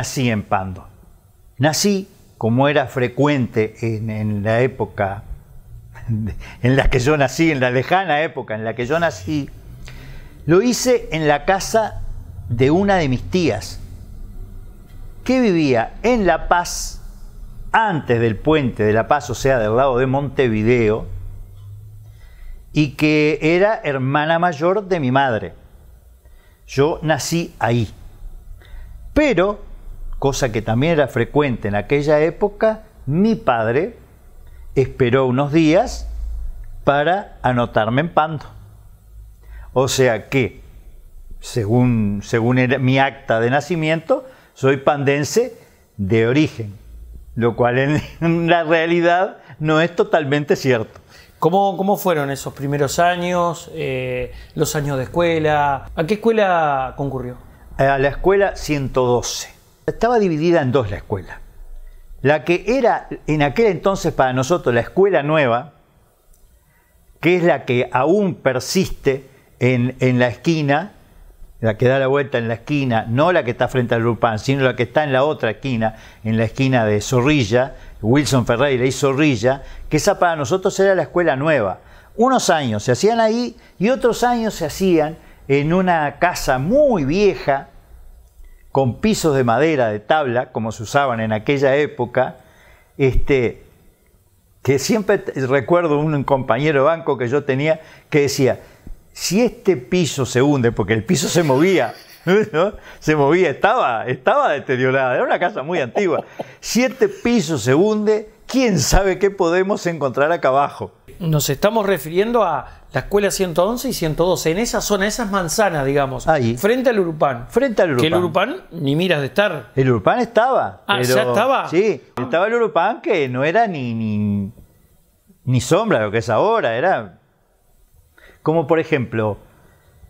nací en Pando. Nací, como era frecuente en la época en la que yo nací, en la lejana época en la que yo nací, lo hice en la casa de una de mis tías, que vivía en La Paz, antes del puente de La Paz, o sea, del lado de Montevideo, y que era hermana mayor de mi madre. Yo nací ahí. Pero, cosa que también era frecuente en aquella época, mi padre esperó unos días para anotarme en Pando. O sea que, según era mi acta de nacimiento, soy pandense de origen, lo cual en la realidad no es totalmente cierto. ¿Cómo fueron esos primeros años, los años de escuela? ¿A qué escuela concurrió? A la escuela 112. Estaba dividida en dos la escuela. La que era en aquel entonces para nosotros la escuela nueva, que es la que aún persiste en la esquina, la que da la vuelta en la esquina, no la que está frente al Lurpan, sino la que está en la otra esquina, en la esquina de Zorrilla, Wilson Ferreira y Zorrilla, que esa para nosotros era la escuela nueva. Unos años se hacían ahí y otros años se hacían en una casa muy vieja, con pisos de madera, de tabla, como se usaban en aquella época, que siempre recuerdo un compañero de banco que yo tenía que decía, si este piso se hunde, porque el piso se movía, ¿no? Se movía, estaba deteriorada, era una casa muy antigua. Si este piso se hunde, ¿quién sabe qué podemos encontrar acá abajo? Nos estamos refiriendo a la escuela 111 y 112, en esa zona, esas manzanas, digamos, ahí, frente al Urupán. Frente al Urupán. Que el Urupán ni miras de estar. El Urupán estaba. Ah, ¿ya estaba? Sí, estaba el Urupán, que no era ni sombra de lo que es ahora, era como, por ejemplo,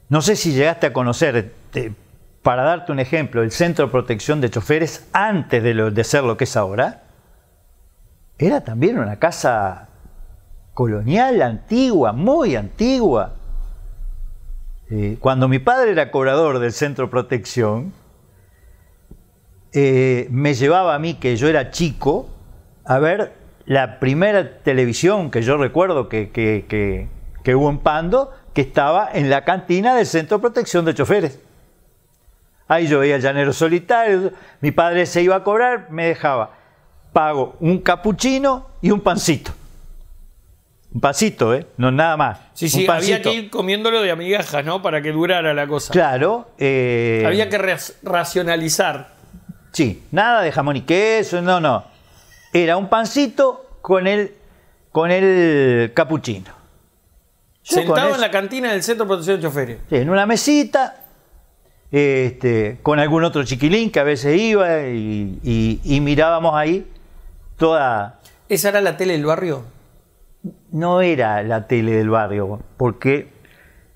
no sé si llegaste a conocer, para darte un ejemplo, el Centro de Protección de Choferes, antes de ser lo que es ahora, era también una casa colonial, antigua, muy antigua. Cuando mi padre era cobrador del Centro de Protección, me llevaba a mí, que yo era chico, a ver la primera televisión que yo recuerdo que hubo en Pando, que estaba en la cantina del Centro de Protección de Choferes. Ahí yo veía el Llanero Solitario, mi padre se iba a cobrar, me dejaba, pago un capuchino y un pancito. Un pancito, no nada más. Sí, sí, había que ir comiéndolo de a migajas, ¿no? Para que durara la cosa. Claro. Había que racionalizar. Sí, nada de jamón y queso, no. Era un pancito con el capuchino. Sentado en la cantina del Centro de Protección de Choferes. Sí, en una mesita, con algún otro chiquilín que a veces iba y mirábamos ahí toda... ¿Esa era la tele del barrio? No era la tele del barrio, porque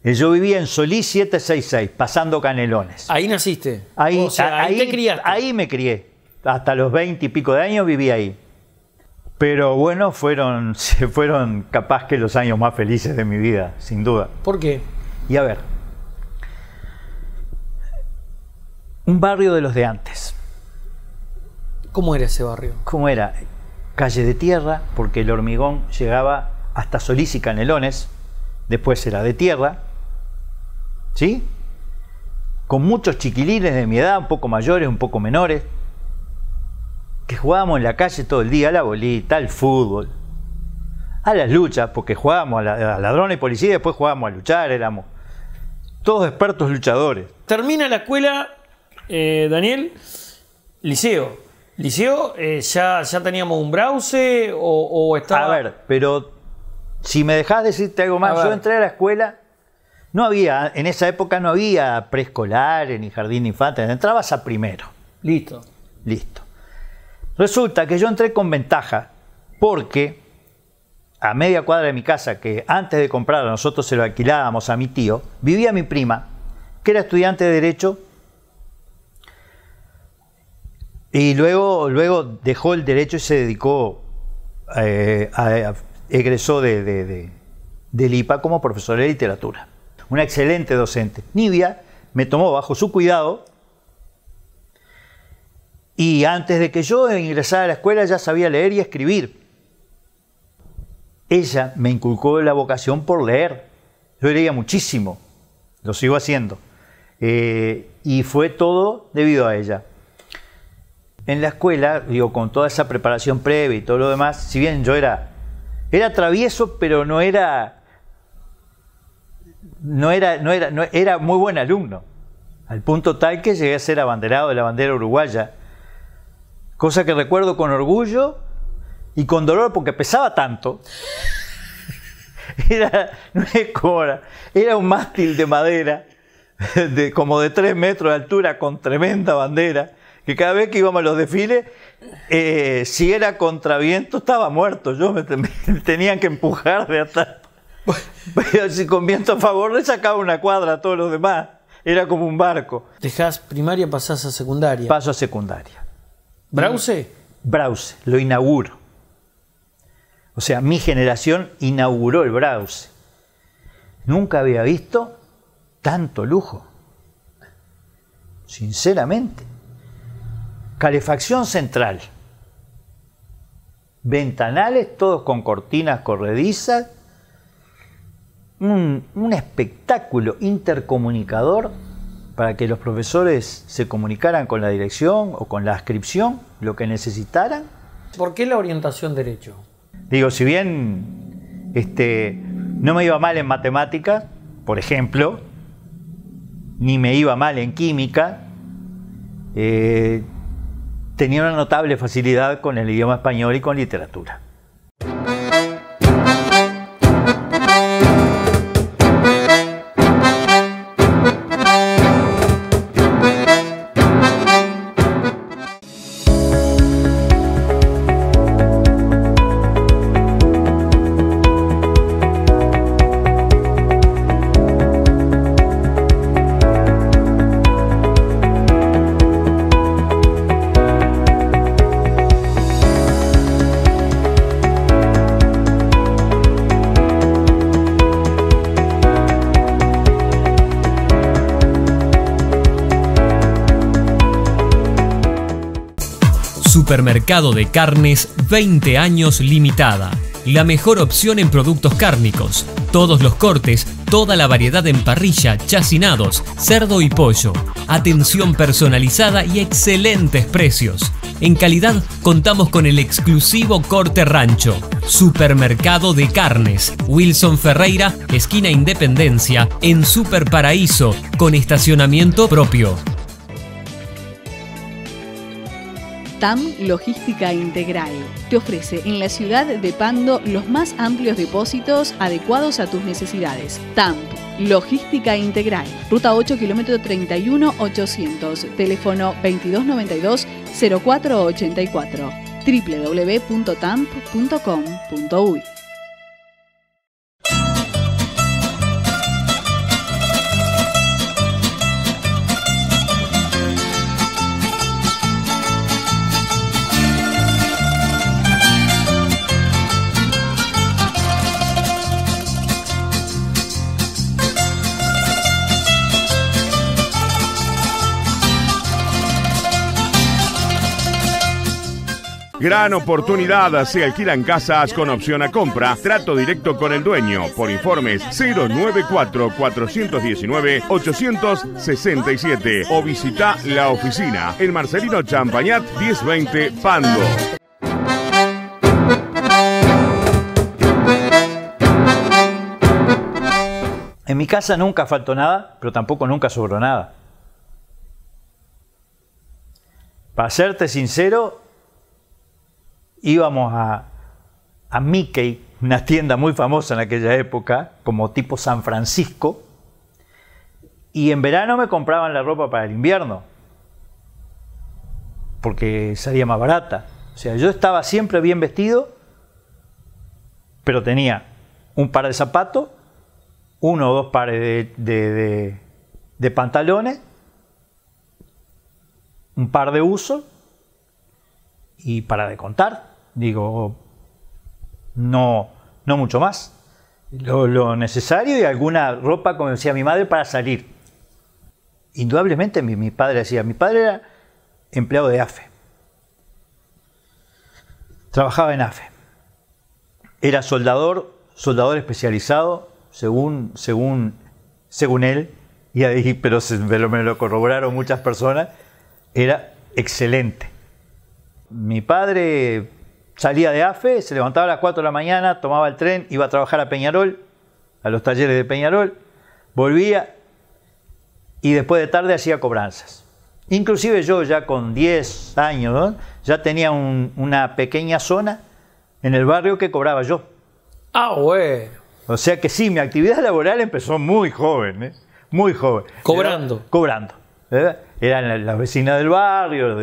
yo vivía en Solís 766, pasando Canelones. ¿Ahí naciste? Ahí, o sea, ahí te criaste. Ahí me crié. Hasta los 20 y pico de años viví ahí. Pero bueno, fueron capaz que los años más felices de mi vida, sin duda. ¿Por qué? Y a ver, un barrio de los de antes. ¿Cómo era ese barrio? ¿Cómo era? Calle de tierra, porque el hormigón llegaba hasta Solís y Canelones, después era de tierra, ¿sí? Con muchos chiquilines de mi edad, un poco mayores, un poco menores, que jugábamos en la calle todo el día, a la bolita, al fútbol, a las luchas, porque jugábamos a ladrones y policía y después jugábamos a luchar, éramos todos expertos luchadores. Termina la escuela, Daniel, liceo. ¿Liceo? ¿Ya teníamos un browse o estaba...? A ver, pero si me dejás decirte algo más, yo entré a la escuela, no había, en esa época no había preescolares ni jardín de infantes, entrabas a primero. Listo. Resulta que yo entré con ventaja, porque a media cuadra de mi casa, que antes de comprarla nosotros se lo alquilábamos a mi tío, vivía mi prima, que era estudiante de Derecho, y luego dejó el Derecho y se dedicó, egresó del IPA como profesora de literatura. Una excelente docente. Nibia me tomó bajo su cuidado Y antes de que yo ingresara a la escuela ya sabía leer y escribir. Ella me inculcó la vocación por leer. Yo leía muchísimo, lo sigo haciendo. Y fue todo debido a ella. En la escuela, digo, con toda esa preparación previa y todo lo demás, si bien yo era travieso, pero era muy buen alumno, al punto tal que llegué a ser abanderado de la bandera uruguaya, cosa que recuerdo con orgullo y con dolor porque pesaba tanto. Era un mástil de madera como de 3 metros de altura con tremenda bandera, que cada vez que íbamos a los desfiles, si era contraviento estaba muerto. Me tenían que empujar de atrás. Pero si con viento a favor le sacaba una cuadra a todos los demás. Era como un barco. Dejás primaria, pasás a secundaria. Paso a secundaria. ¿Brause? Brause, lo inauguro. O sea, mi generación inauguró el Brause. Nunca había visto tanto lujo. Sinceramente. Calefacción central. Ventanales, todos con cortinas corredizas. Un espectáculo intercomunicador para que los profesores se comunicaran con la dirección o con la adscripción, lo que necesitaran. ¿Por qué la orientación derecho? Digo, si bien no me iba mal en matemáticas, por ejemplo, ni me iba mal en química, tenía una notable facilidad con el idioma español y con literatura. Supermercado de Carnes 20 años limitada. La mejor opción en productos cárnicos. Todos los cortes, toda la variedad en parrilla, chacinados, cerdo y pollo. Atención personalizada y excelentes precios. En calidad contamos con el exclusivo corte rancho. Supermercado de Carnes. Wilson Ferreira, esquina Independencia, en Super Paraíso, con estacionamiento propio. TAM Logística Integral te ofrece en la ciudad de Pando los más amplios depósitos adecuados a tus necesidades. TAM Logística Integral, ruta 8, kilómetro 31.800, teléfono 2292-0484, www.tamp.com.uy. Gran oportunidad, se alquilan casas con opción a compra, trato directo con el dueño. Por informes 094-419-867 o visita la oficina en Marcelino Champañat 1020 Pando. En mi casa nunca faltó nada, pero tampoco nunca sobró nada. Para serte sincero, íbamos a Mickey, una tienda muy famosa en aquella época, como tipo San Francisco, y en verano me compraban la ropa para el invierno, porque salía más barata. O sea, yo estaba siempre bien vestido, pero tenía un par de zapatos, 1 o 2 pares de pantalones, un par de usos, y para de contar, digo, no mucho más. Lo necesario y alguna ropa, como decía mi madre, para salir. Indudablemente mi padre decía, mi padre era empleado de AFE. trabajaba en AFE. Era soldador especializado, según él, y ahí, pero me lo corroboraron muchas personas, era excelente. Mi padre salía de AFE, se levantaba a las 4 de la mañana, tomaba el tren, iba a trabajar a Peñarol, a los talleres de Peñarol, volvía y después de tarde hacía cobranzas. Inclusive yo ya con 10 años, ¿no? Ya tenía una pequeña zona en el barrio que cobraba yo. Ah, bueno. O sea que sí, mi actividad laboral empezó muy joven, ¿eh? Muy joven. Cobrando. Cobrando. Eran las vecinas del barrio,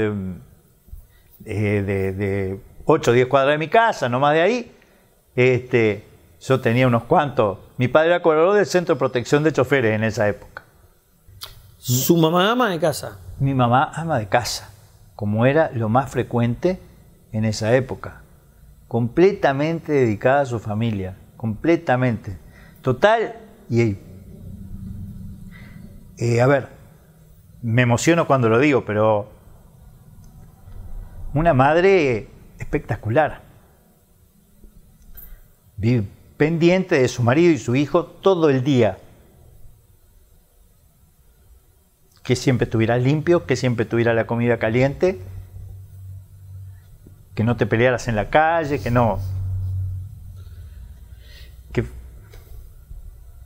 de 8 o 10 cuadras de mi casa, no más de ahí. Yo tenía unos cuantos. Mi padre era cobrador del Centro de Protección de Choferes en esa época. ¿Su mamá ama de casa? Mi mamá ama de casa, como era lo más frecuente en esa época. Completamente dedicada a su familia, completamente. Total, a ver, me emociono cuando lo digo, pero una madre espectacular. Vive pendiente de su marido y su hijo todo el día. Que siempre estuviera limpio, que siempre tuviera la comida caliente, que no te pelearas en la calle, que no...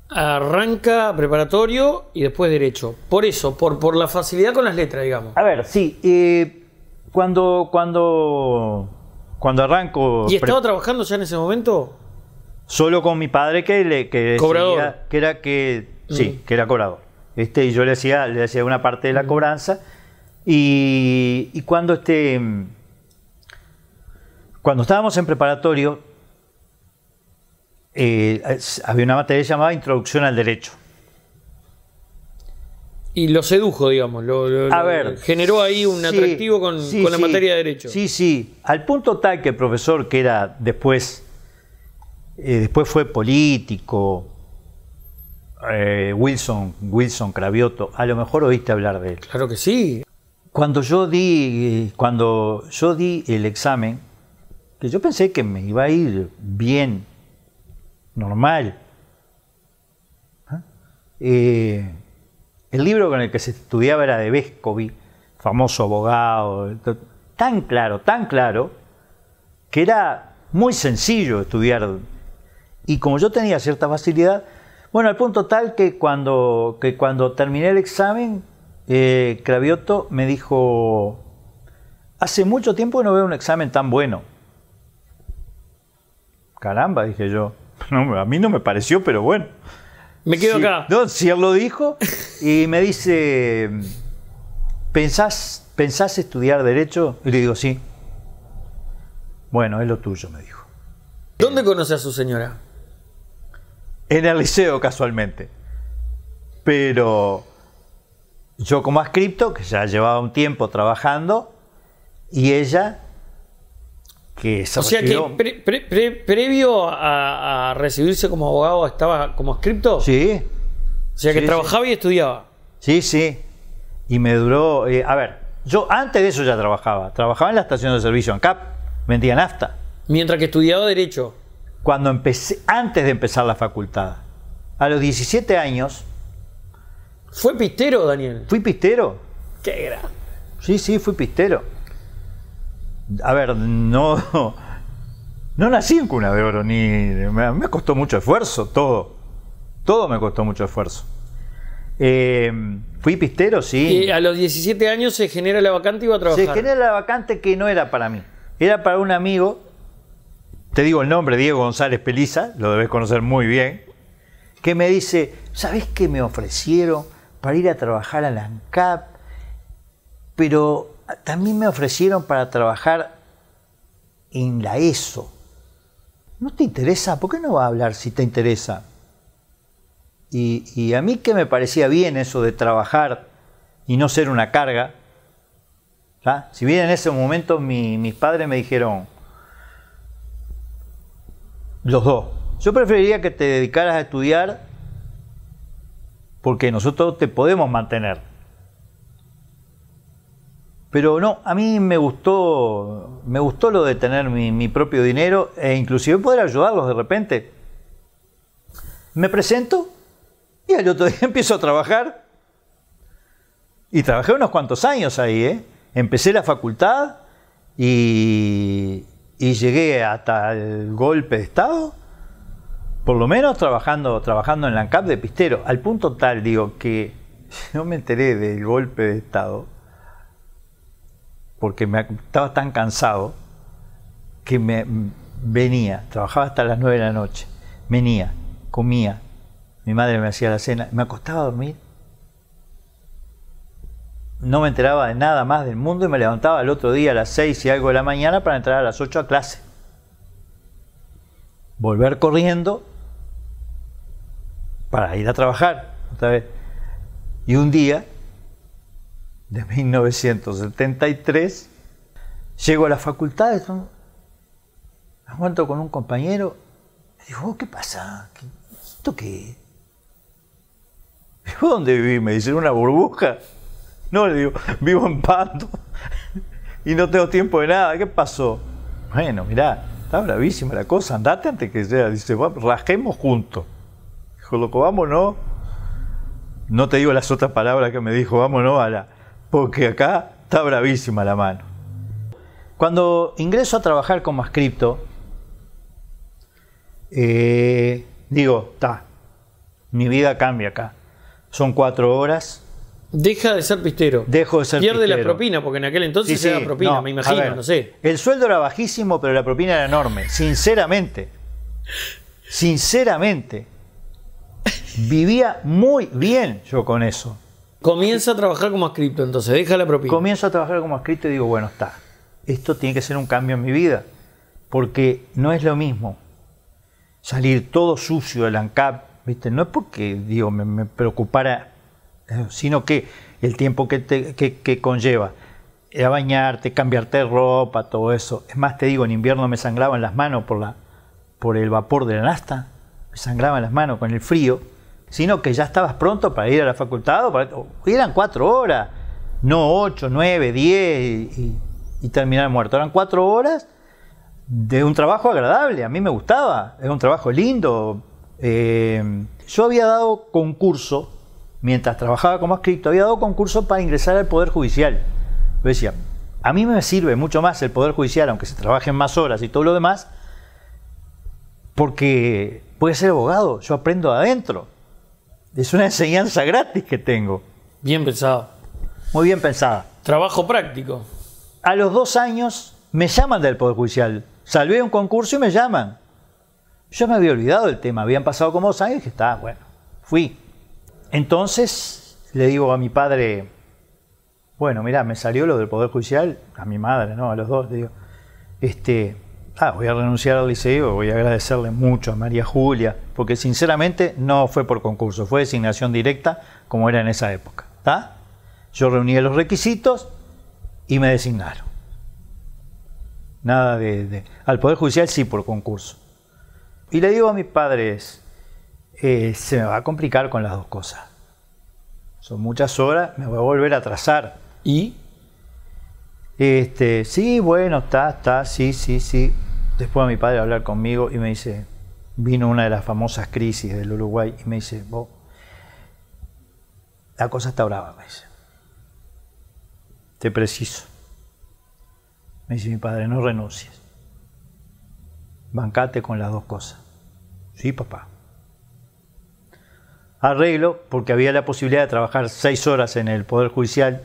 Arranca preparatorio y después derecho. Por eso, por la facilidad con las letras, digamos. A ver, sí, cuando arranco... ¿Y estaba trabajando ya en ese momento? Solo con mi padre que ¿Cobrador? Decía que era cobrador. Y yo le hacía una parte de la cobranza. Y cuando estábamos en preparatorio, había una materia llamada Introducción al Derecho. Y lo sedujo, digamos. A ver, generó ahí un atractivo con la materia de Derecho. Sí. Al punto tal que el profesor, que era después fue político, Wilson Cravioto, a lo mejor oíste hablar de él. Claro que sí. Cuando yo di el examen, que yo pensé que me iba a ir bien, normal. El libro con el que se estudiaba era de Vescovi, famoso abogado, tan claro, que era muy sencillo estudiar. Y como yo tenía cierta facilidad, bueno, al punto tal que cuando terminé el examen, Cravioto me dijo: hace mucho tiempo que no veo un examen tan bueno. Caramba, dije yo. No, a mí no me pareció, pero bueno. Me quedo acá. No, si él lo dijo, y me dice: ¿Pensás estudiar Derecho? Y le digo: sí. Bueno, es lo tuyo, me dijo. ¿Dónde conoce a su señora? En el liceo, casualmente. Pero yo como adscripto, que ya llevaba un tiempo trabajando, y ella, que se retiró. O sea que previo a recibirse como abogado estaba como adscripto. Sí. O sea que trabajaba y estudiaba. Sí. Y me duró... a ver, yo antes de eso ya trabajaba. Trabajaba en la estación de servicio ANCAP, vendía nafta. Mientras que estudiaba Derecho. Antes de empezar la facultad. A los 17 años... ¿Fue pistero, Daniel? Fui pistero. Qué grande. Sí, fui pistero. A ver, no nací en cuna de oro, me costó mucho esfuerzo, todo me costó mucho esfuerzo. Fui pistero, sí. Y a los 17 años se genera la vacante y iba a trabajar. Se genera la vacante que no era para mí, era para un amigo, te digo el nombre, Diego González Peliza, lo debes conocer muy bien, que me dice: ¿sabés qué me ofrecieron para ir a trabajar a la ANCAP? Pero también me ofrecieron para trabajar en la ESO. ¿No te interesa? ¿Por qué no vas a hablar si te interesa? Y a mí, que me parecía bien eso de trabajar y no ser una carga, ¿tá? Si bien en ese momento mis padres me dijeron, los dos, yo preferiría que te dedicaras a estudiar porque nosotros te podemos mantener. Pero no, a mí me gustó lo de tener mi propio dinero e inclusive poder ayudarlos de repente. Me presento y al otro día empiezo a trabajar. Y trabajé unos cuantos años ahí, ¿eh? Empecé la facultad y llegué hasta el golpe de Estado, por lo menos trabajando en la ANCAP de pistero, al punto tal, digo, que no me enteré del golpe de Estado, porque estaba tan cansado que venía, trabajaba hasta las 9 de la noche, venía, comía, mi madre me hacía la cena, me acostaba a dormir, no me enteraba de nada más del mundo y me levantaba el otro día a las 6 y algo de la mañana para entrar a las 8 a clase. Volver corriendo para ir a trabajar otra vez. Y un día, de 1973, llego a la facultad, me encuentro con un compañero, y digo, ¿qué pasa? ¿Esto qué es? Digo, ¿dónde viví? Me dice, ¿en una burbuja? No, le digo, vivo en Pando y no tengo tiempo de nada. ¿Qué pasó? Bueno, mirá, está bravísima la cosa, andate antes que sea. Dice, rajemos juntos. Dijo, loco, vámonos. No te digo las otras palabras que me dijo, vámonos porque acá está bravísima la mano. Cuando ingreso a trabajar como adscripto, digo, mi vida cambia acá. Son 4 horas. Deja de ser pistero. Dejo de ser Pierde pistero. la propina, porque en aquel entonces se da propina, no, me imagino, ver, no sé. El sueldo era bajísimo, pero la propina era enorme. Sinceramente. Vivía muy bien yo con eso. Comienza a trabajar como adscripto, entonces, deja la propina. Comienzo a trabajar como adscripto y digo, bueno, esto tiene que ser un cambio en mi vida. Porque no es lo mismo salir todo sucio del ANCAP, ¿viste? No es porque, digo, me preocupara, sino que el tiempo que conlleva a bañarte, cambiarte de ropa, todo eso. Es más, te digo, en invierno me sangraban las manos por el vapor de la nafta, me sangraban las manos con el frío, sino que ya estabas pronto para ir a la facultad, eran 4 horas, no 8, 9, 10 y terminar muerto. Eran 4 horas de un trabajo agradable, a mí me gustaba, era un trabajo lindo. Yo había dado concurso. Mientras trabajaba como adscripto, había dado concurso para ingresar al Poder Judicial. Yo decía, a mí me sirve mucho más el Poder Judicial, aunque se trabajen más horas y todo lo demás, porque puede ser abogado, yo aprendo adentro. Es una enseñanza gratis que tengo. Bien pensado. Muy bien pensada. Trabajo práctico. A los 2 años me llaman del Poder Judicial. Salvé un concurso y me llaman. Yo me había olvidado del tema, habían pasado como 2 años y dije, bueno, fui. Entonces le digo a mi padre, bueno, mirá, me salió lo del Poder Judicial, a mi madre, ¿no? A los dos, le digo, voy a renunciar al liceo, voy a agradecerle mucho a María Julia, porque sinceramente no fue por concurso, fue designación directa, como era en esa época, ¿está? Yo reuní los requisitos y me designaron. Nada al Poder Judicial sí por concurso. Y le digo a mis padres, se me va a complicar con las 2 cosas. Son muchas horas, me voy a volver a atrasar. ¿Y? Sí, bueno, sí. Después mi padre a hablar conmigo y me dice, vino una de las famosas crisis del Uruguay y me dice, la cosa está brava, me dice. Te preciso. Me dice mi padre, no renuncies. Bancate con las 2 cosas. Sí, papá. Arreglo, porque había la posibilidad de trabajar 6 horas en el Poder Judicial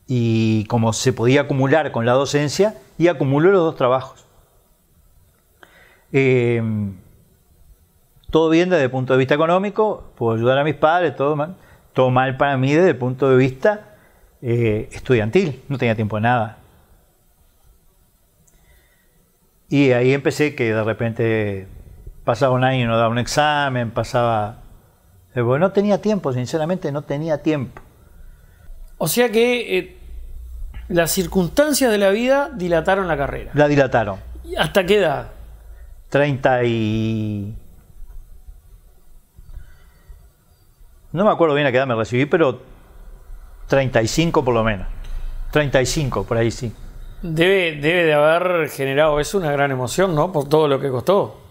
y como se podía acumular con la docencia, y acumuló los 2 trabajos. Todo bien desde el punto de vista económico, puedo ayudar a mis padres, todo mal para mí desde el punto de vista estudiantil, no tenía tiempo de nada. Y ahí empecé que de repente pasaba un año y no daba un examen, no tenía tiempo, sinceramente no tenía tiempo. O sea que las circunstancias de la vida dilataron la carrera. La dilataron. ¿Hasta qué edad? 30 y... No me acuerdo bien a qué edad me recibí, pero 35 por lo menos. 35, por ahí sí. Debe de haber generado eso una gran emoción, ¿no? Por todo lo que costó.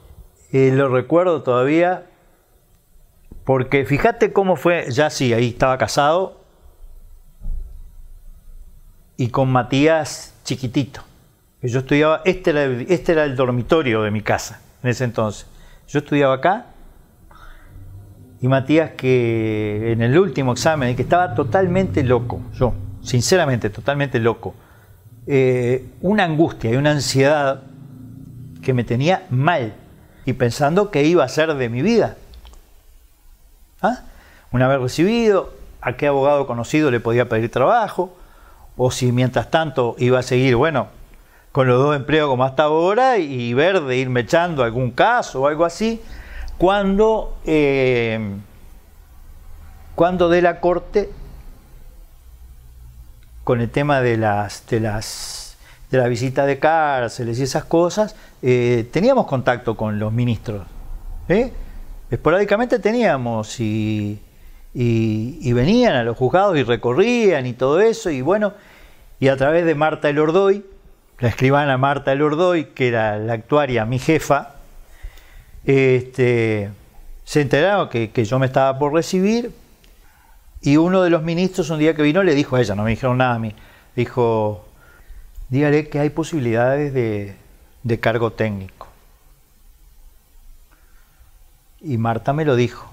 Lo recuerdo todavía, porque fíjate cómo fue, ya sí, ahí estaba casado, y con Matías chiquitito. Yo estudiaba, este era el dormitorio de mi casa en ese entonces. Yo estudiaba acá, y Matías, que en el último examen, que estaba totalmente loco, yo, sinceramente, totalmente loco. Una angustia y una ansiedad que me tenía mal, y pensando qué iba a ser de mi vida. ¿Ah? Una vez recibido, a qué abogado conocido le podía pedir trabajo, o si mientras tanto iba a seguir, bueno, con los 2 empleos como hasta ahora, y ver de irme echando algún caso o algo así, cuando de la corte, con el tema de la visita de cárceles y esas cosas, teníamos contacto con los ministros. Esporádicamente teníamos, y venían a los juzgados y recorrían y todo eso, y bueno, y a través de Marta Elordoy, la escribana Marta Elordoy, que era la actuaria, mi jefa, se enteraron que yo me estaba por recibir, y uno de los ministros un día que vino le dijo a ella, no me dijeron nada a mí, dijo: dígale que hay posibilidades de cargo técnico. Y Marta me lo dijo.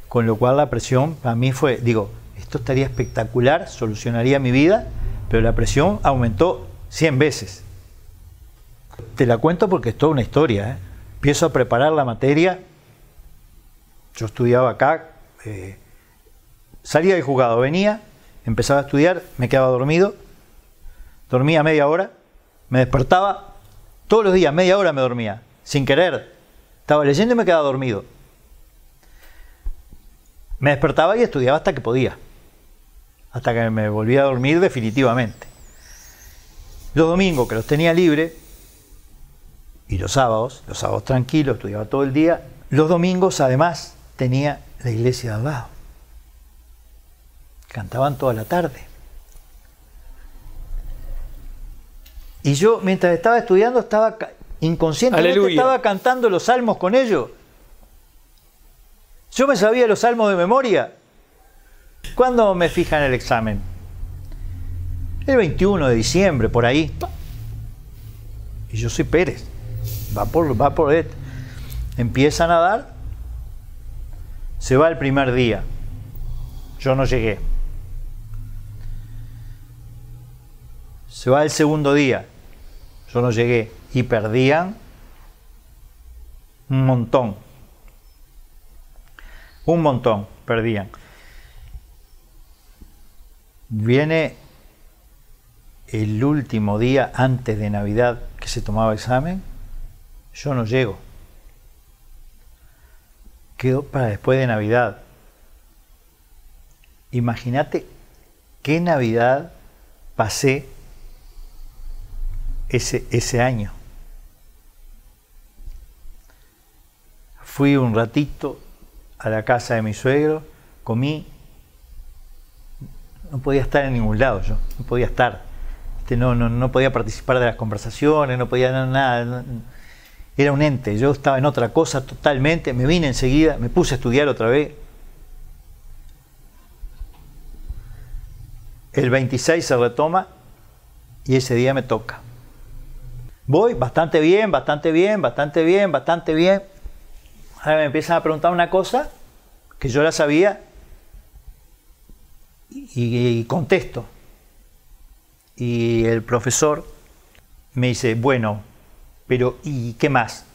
Con lo cual la presión para mí fue, digo, esto estaría espectacular, solucionaría mi vida, pero la presión aumentó 100 veces. Te la cuento porque es toda una historia, ¿eh? Empiezo a preparar la materia. Yo estudiaba acá, salía del juzgado, venía, empezaba a estudiar, me quedaba dormido, dormía media hora, me despertaba, todos los días, media hora me dormía, sin querer. Estaba leyendo y me quedaba dormido. Me despertaba y estudiaba hasta que podía, hasta que me volvía a dormir definitivamente. Los domingos, que los tenía libre, y los sábados tranquilo, estudiaba todo el día. Los domingos, además, tenía la iglesia de al lado. Cantaban toda la tarde. Y yo, mientras estaba estudiando, estaba inconscientemente, aleluya, estaba cantando los salmos con ellos. Yo me sabía los salmos de memoria. ¿Cuándo me fijan el examen? El 21 de diciembre, por ahí. Y yo soy Pérez. Va por esto. Empiezan a dar. Se va el primer día. Yo no llegué. Se va el segundo día. Yo no llegué. Y perdían un montón. Un montón perdían. Viene el último día antes de Navidad que se tomaba examen. Yo no llego. Quedó para después de Navidad. Imagínate qué Navidad pasé ese año. Fui un ratito a la casa de mi suegro, comí, no podía estar en ningún lado yo, no podía estar, no podía participar de las conversaciones, no podía nada, era un ente, yo estaba en otra cosa totalmente, me vine enseguida, me puse a estudiar otra vez. El 26 se retoma y ese día me toca. Voy bastante bien. Ahora me empiezan a preguntar una cosa que yo la sabía y contesto. Y el profesor me dice, bueno, pero ¿y qué más?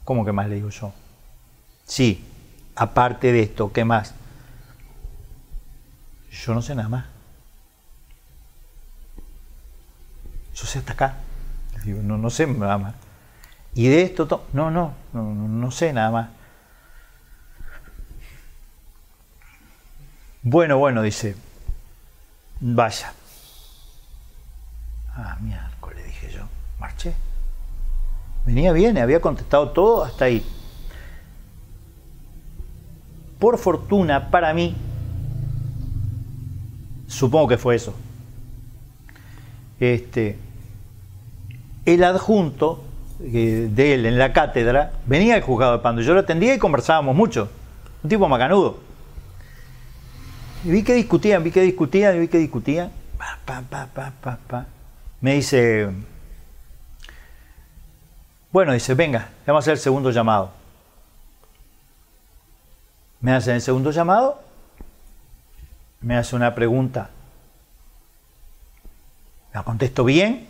¿Cómo que más? Le digo yo. Sí, aparte de esto, ¿qué más? Yo no sé nada más. Yo sé hasta acá. Le digo, no sé nada más. Y de esto, no sé nada más. Bueno, dice, vaya. Miércoles, dije yo, marché. Venía bien, había contestado todo hasta ahí. por fortuna para mí, supongo que fue eso, el adjunto de él en la cátedra venía al juzgado de Pando. Yo lo atendía y conversábamos mucho. Un tipo macanudo. Y vi que discutían. Me dice, bueno, dice, venga, le vamos a hacer el segundo llamado. Me hacen el segundo llamado, me hace una pregunta. La contesto bien.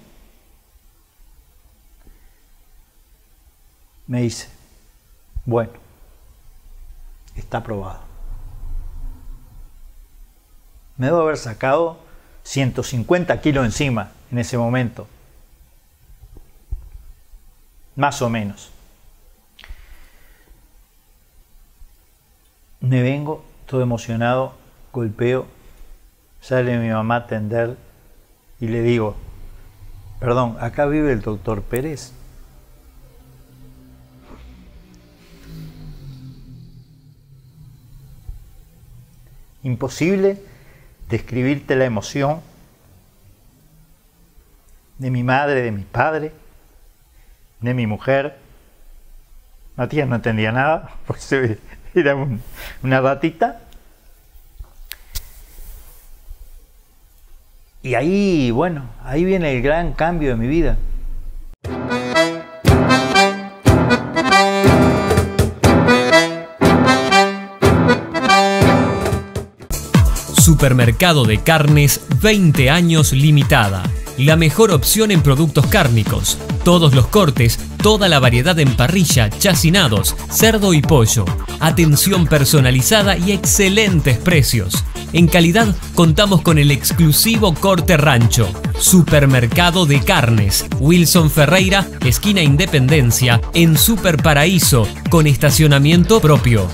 Me dice, bueno, está aprobado. Me debo haber sacado 150 kilos encima en ese momento. Más o menos. Me vengo todo emocionado, golpeo, sale mi mamá a atender y le digo, perdón, ¿acá vive el doctor Pérez? Imposible describirte la emoción de mi madre, de mi padre, de mi mujer. Matías no entendía nada, porque era una ratita. Y ahí, bueno, ahí viene el gran cambio de mi vida. Supermercado de Carnes 20 años limitada. La mejor opción en productos cárnicos. Todos los cortes, toda la variedad en parrilla, chacinados, cerdo y pollo. Atención personalizada y excelentes precios. En calidad contamos con el exclusivo corte rancho. Supermercado de Carnes. Wilson Ferreira, esquina Independencia, en Super Paraíso, con estacionamiento propio.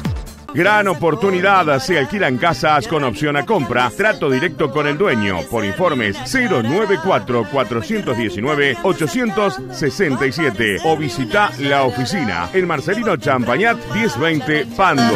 Gran oportunidad, se alquilan casas con opción a compra, trato directo con el dueño. Por informes 094-419-867 o visita la oficina en Marcelino Champañat 1020 Pando.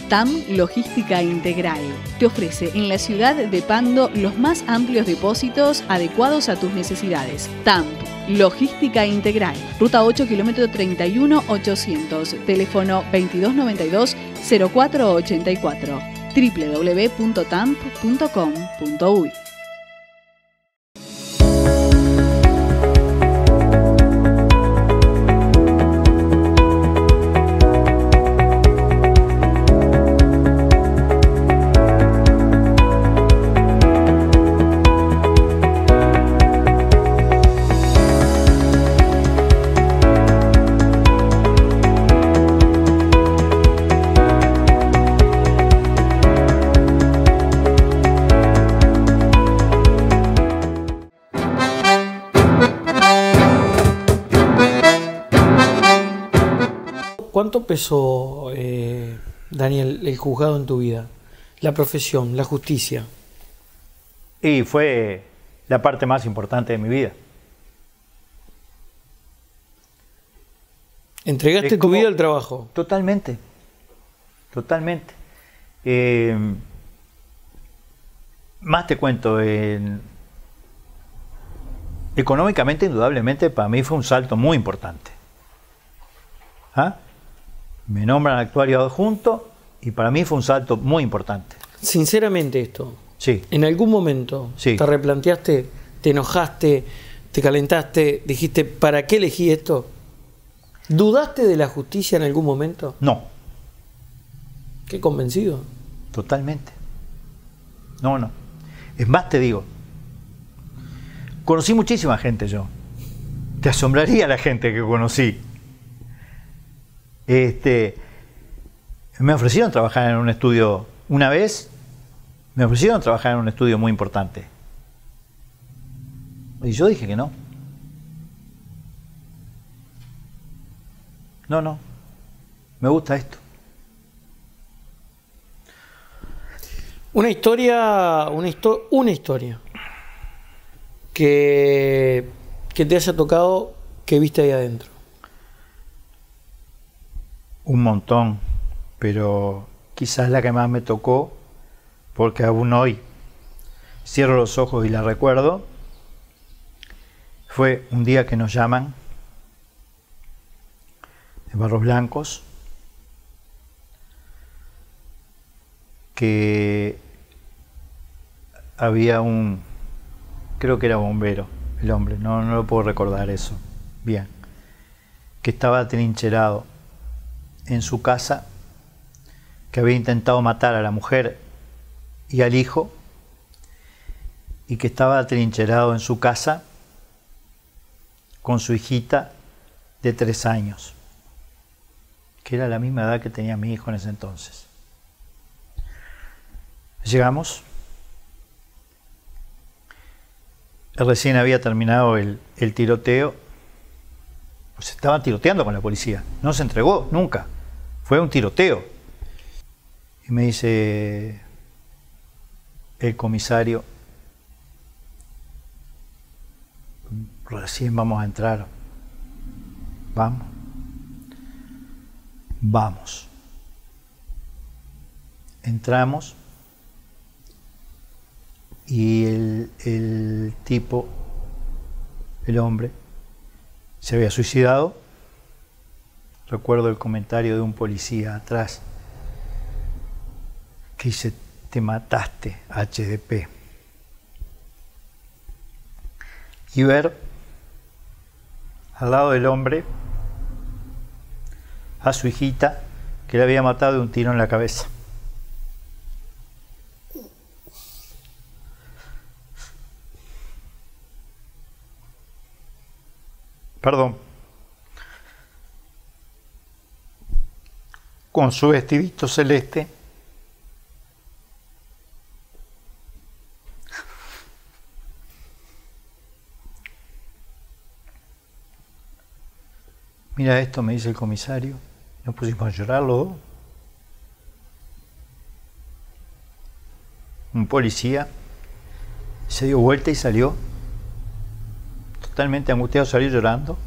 TAM Logística Integral te ofrece en la ciudad de Pando los más amplios depósitos adecuados a tus necesidades. TAM Logística Integral, Ruta 8, kilómetro 31-800, teléfono 2292-0484, www.tamp.com.uy. ¿Cuánto pesó, Daniel, el juzgado en tu vida? La profesión, la justicia. Y fue la parte más importante de mi vida. ¿Entregaste tu vida al trabajo? Totalmente. Totalmente. Más te cuento, económicamente, indudablemente, para mí fue un salto muy importante. ¿Ah? Me nombran actuario adjunto y para mí fue un salto muy importante. Sinceramente esto, sí. ¿En algún momento sí. te replanteaste, te enojaste, te calentaste, dijiste, ¿para qué elegí esto? ¿Dudaste de la justicia en algún momento? No. ¿Qué convencido? Totalmente. No. Es más, te digo, conocí muchísima gente yo. Te asombraría la gente que conocí. Me ofrecieron trabajar en un estudio una vez Me ofrecieron trabajar en un estudio muy importante. Y yo dije que no. No, me gusta esto. Una historia que te haya tocado, que viste ahí adentro. Un montón, pero quizás la que más me tocó, porque aún hoy cierro los ojos y la recuerdo, fue un día que nos llaman de Barros Blancos, que había creo que era bombero, el hombre, no lo puedo recordar eso bien, que estaba atrincherado en su casa, que había intentado matar a la mujer y al hijo, y que estaba atrincherado en su casa con su hijita de 3 años, que era la misma edad que tenía mi hijo en ese entonces. Llegamos. Recién había terminado el tiroteo. Pues estaban tiroteando con la policía. No se entregó nunca. Fue un tiroteo. Y me dice el comisario: recién vamos a entrar. Vamos. Entramos. Y el tipo, el hombre, se había suicidado. Recuerdo el comentario de un policía atrás que dice: te mataste, HDP. Y ver al lado del hombre a su hijita, que le había matado de un tiro en la cabeza. Perdón, con su vestidito celeste, mira esto, me dice el comisario. Nos pusimos a llorar los dos. Un policía se dio vuelta y salió. Totalmente angustiado, salió llorando.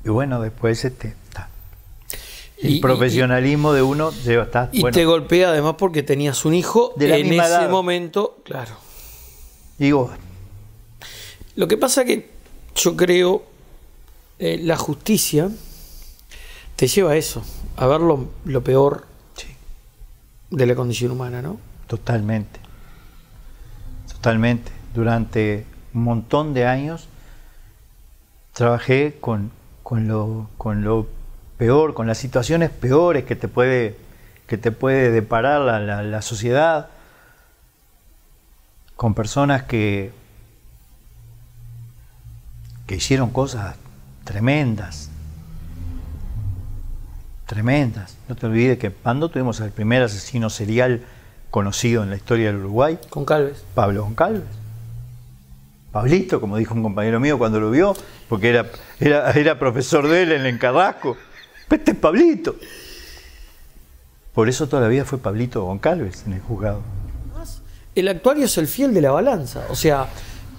Y bueno, después el profesionalismo de uno lleva hasta... Y bueno, te golpea además porque tenías un hijo de la en misma ese edad. Momento, claro. Digo, lo que pasa que yo creo la justicia te lleva a eso, a ver lo peor, sí, de la condición humana, ¿no? Totalmente. Durante un montón de años trabajé con lo peor, con las situaciones peores que te puede deparar la sociedad, con personas que hicieron cosas tremendas. No te olvides que en Pando tuvimos al primer asesino serial conocido en la historia del Uruguay. Goncalves. Pablo Goncalves. Pablito, como dijo un compañero mío cuando lo vio, porque era profesor de él en Carrasco. Este es Pablito. Por eso toda la vida fue Pablito Goncalves en el juzgado. El actuario es el fiel de la balanza, o sea,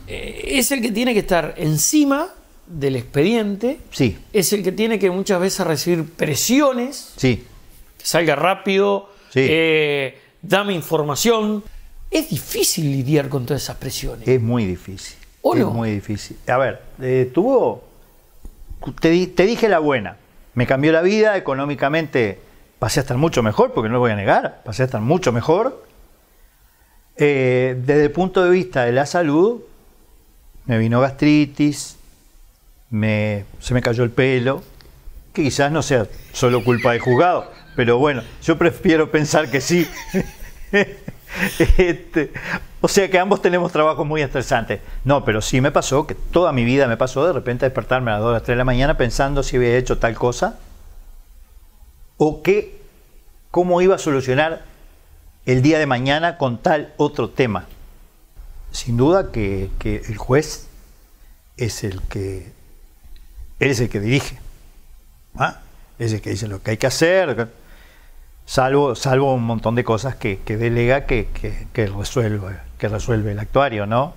es el que tiene que estar encima del expediente, sí, es el que tiene que muchas veces recibir presiones, sí, que salga rápido, sí, dame información. Es difícil lidiar con todas esas presiones. Es muy difícil. ¿O no? Es muy difícil. A ver, te dije la buena. Me cambió la vida, económicamente pasé a estar mucho mejor, porque no lo voy a negar, pasé a estar mucho mejor. Desde el punto de vista de la salud, me vino gastritis, se me cayó el pelo, que quizás no sea solo culpa del juzgado, pero bueno, yo prefiero pensar que sí. O sea que ambos tenemos trabajos muy estresantes. No, pero sí me pasó, que toda mi vida me pasó de repente despertarme a las 2 a las 3 de la mañana pensando si había hecho tal cosa o cómo iba a solucionar el día de mañana con tal otro tema. Sin duda que el juez es el que dirige, ¿ah? Es el que dice lo que hay que hacer, salvo un montón de cosas que delega que resuelve el actuario, ¿no?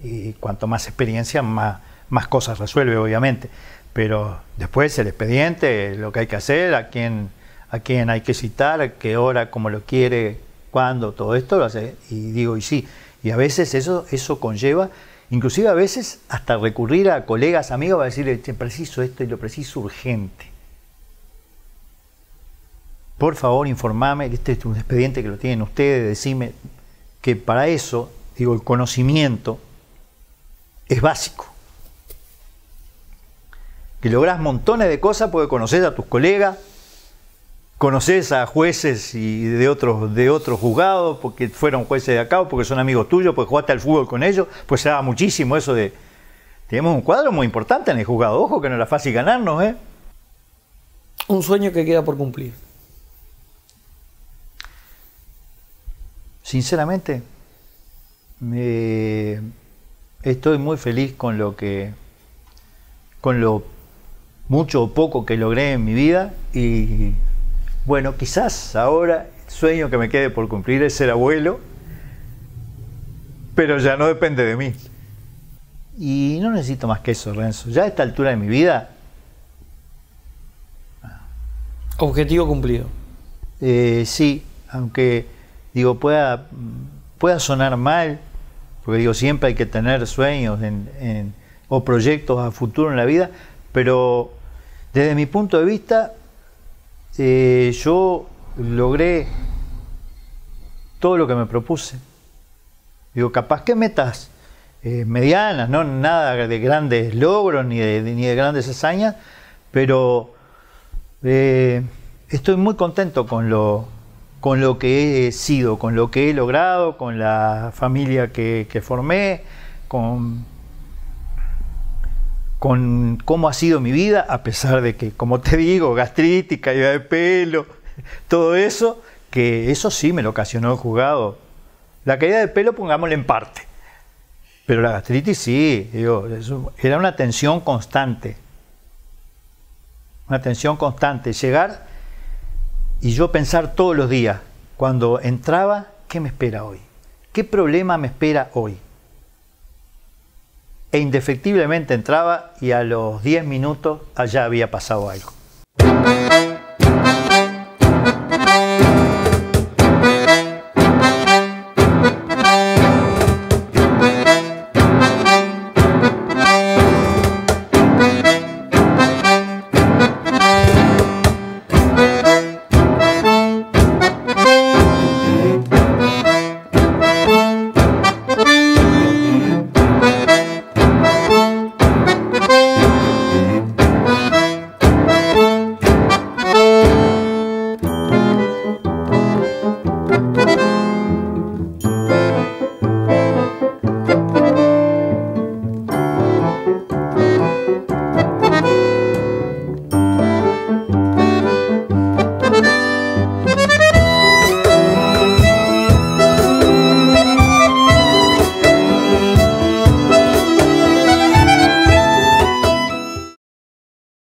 Y cuanto más experiencia, más cosas resuelve, obviamente. Pero después el expediente, lo que hay que hacer, a quién hay que citar, a qué hora, cómo lo quiere, cuándo, todo esto lo hace. Y digo, y sí, y a veces eso conlleva, inclusive a veces hasta recurrir a colegas, amigos, para decirle, preciso esto y lo preciso urgente. Por favor, informame, este es un expediente que lo tienen ustedes, decime que para eso, digo, el conocimiento es básico. Que lográs montones de cosas porque conocés a tus colegas, conocés a jueces y de otros juzgados, porque fueron jueces de acá, o porque son amigos tuyos, porque jugaste al fútbol con ellos, pues se da muchísimo eso de... Tenemos un cuadro muy importante en el juzgado, ojo que no era fácil ganarnos, ¿eh? Un sueño que queda por cumplir. Sinceramente, estoy muy feliz con lo mucho o poco que logré en mi vida, y bueno, quizás ahora el sueño que me quede por cumplir es ser abuelo, pero ya no depende de mí. Y no necesito más que eso, Renzo. Ya a esta altura de mi vida... Objetivo cumplido. Sí, aunque digo pueda sonar mal, porque digo siempre hay que tener sueños o proyectos a futuro en la vida, pero desde mi punto de vista yo logré todo lo que me propuse. Digo, capaz que metas medianas, no nada de grandes logros ni de grandes hazañas, pero estoy muy contento con lo que he sido, con lo que he logrado, con la familia que formé, con cómo ha sido mi vida, a pesar de que, como te digo, gastritis, caída de pelo, todo eso, que eso sí me lo ocasionó el juzgado. La caída de pelo, pongámosle en parte, pero la gastritis sí, digo, eso era una tensión constante. Una tensión constante, llegar y yo pensar todos los días, cuando entraba, ¿qué me espera hoy? ¿Qué problema me espera hoy? E indefectiblemente entraba y a los 10 minutos allá había pasado algo.